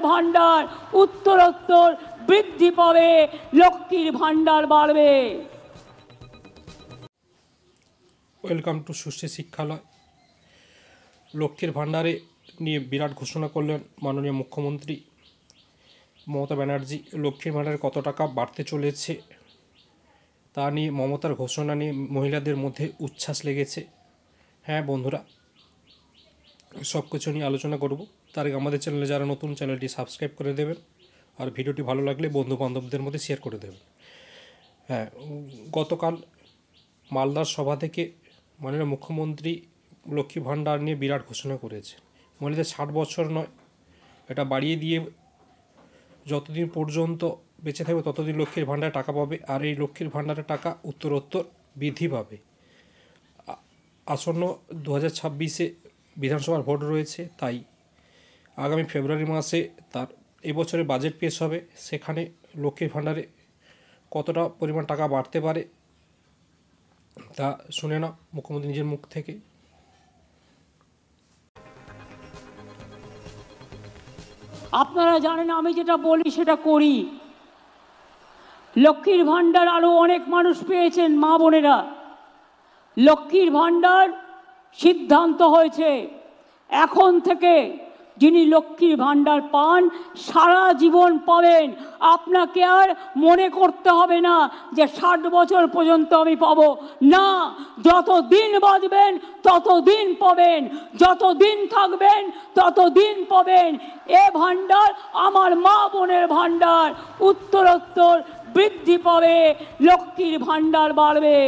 ভাণ্ডার উত্তরোত্তর বৃদ্ধি পাবে, লক্ষ্মীর ভাণ্ডার বাড়বে। Welcome to Sushri Shikshalay. লক্ষ্মীর ভাণ্ডারে নিয়ে বিরাট ঘোষণা করলেন মাননীয় মুখ্যমন্ত্রী মমতা ব্যানার্জি। লক্ষ্মীর ভাণ্ডারে কত টাকা বাড়তে চলেছে তা নিয়ে মমতার ঘোষণা নিয়ে মহিলাদের মধ্যে উচ্ছ্বাস লেগেছে। হ্যাঁ বন্ধুরা, সব কিছু নিয়ে আলোচনা করব। তার আগে আমাদের চ্যানেলে যারা নতুন, চ্যানেলটি সাবস্ক্রাইব করে দেবেন আর ভিডিওটি ভালো লাগলে বন্ধু বান্ধবদের মধ্যে শেয়ার করে দেবেন। হ্যাঁ, গতকাল মালদার সভা থেকে মাননীয় মুখ্যমন্ত্রী লক্ষ্মী ভাণ্ডার নিয়ে বিরাট ঘোষণা করেছে। মহিলাদের 60 বছর নয়, এটা বাড়িয়ে দিয়ে যতদিন পর্যন্ত বেঁচে থাকবে ততদিন লক্ষ্মীর ভাণ্ডারে টাকা পাবে। আর এই লক্ষ্মীর ভাণ্ডারের টাকা উত্তরোত্তর বৃদ্ধি পাবে। আসন্ন 2026-এ বিধানসভার ভোট রয়েছে, তাই আগামী ফেব্রুয়ারি মাসে তার এবছরের বাজেট পেশ হবে। সেখানে লক্ষ্মীর ভাণ্ডারে কতটা পরিমাণ টাকা বাড়তে পারে তা শুনে না মুখ্যমন্ত্রী নিজের মুখ থেকে। আপনারা জানেন আমি যেটা বলি সেটা করি। লক্ষ্মীর ভাণ্ডার আরও অনেক মানুষ পেয়েছেন, মা বোনেরা। লক্ষ্মীর ভাণ্ডার সিদ্ধান্ত হয়েছে এখন থেকে যিনি লক্ষ্মীর ভাণ্ডার পান সারা জীবন পাবেন। আপনাকে আর মনে করতে হবে না যে 60 বছর পর্যন্ত আমি পাবো না। যতদিন বাঁচবেন ততদিন পাবেন, যতদিন থাকবেন ততদিন পাবেন। এ ভাণ্ডার আমার মা বোনের ভাণ্ডার উত্তরোত্তর বৃদ্ধি পাবে, লক্ষ্মীর ভাণ্ডার বাড়বে।